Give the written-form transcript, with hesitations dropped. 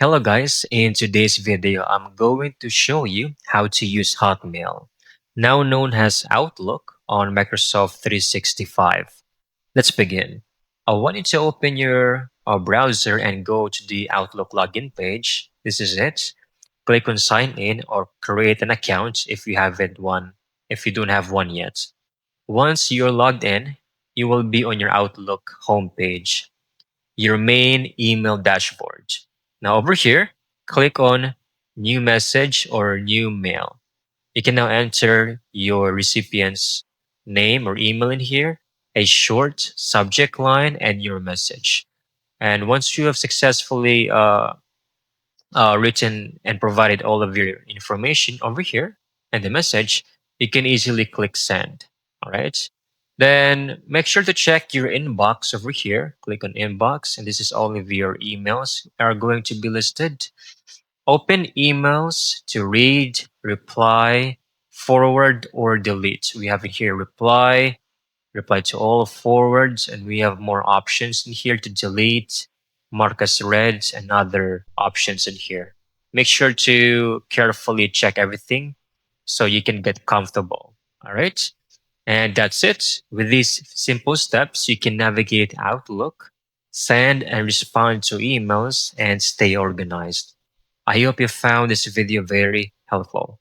Hello guys, in today's video I'm going to show you how to use Hotmail, now known as Outlook on Microsoft 365. Let's begin. I want you to open your browser and go to the Outlook login page. This is it. Click on sign in or create an account if you don't have one yet. Once you're logged in, you will be on your Outlook homepage, your main email dashboard. Now over here, click on new message or new mail. You can now enter your recipient's name or email in here, a short subject line, and your message. And once you have successfully written and provided all of your information over here and the message, you can easily click send. All right. Then make sure to check your inbox over here. Click on inbox, and this is all of your emails are going to be listed. Open emails to read, reply, forward, or delete. We have in here reply to all forwards, and we have more options in here to delete, mark as read, and other options in here. Make sure to carefully check everything so you can get comfortable. All right. And that's it. With these simple steps, you can navigate Outlook, send and respond to emails, and stay organized. I hope you found this video very helpful.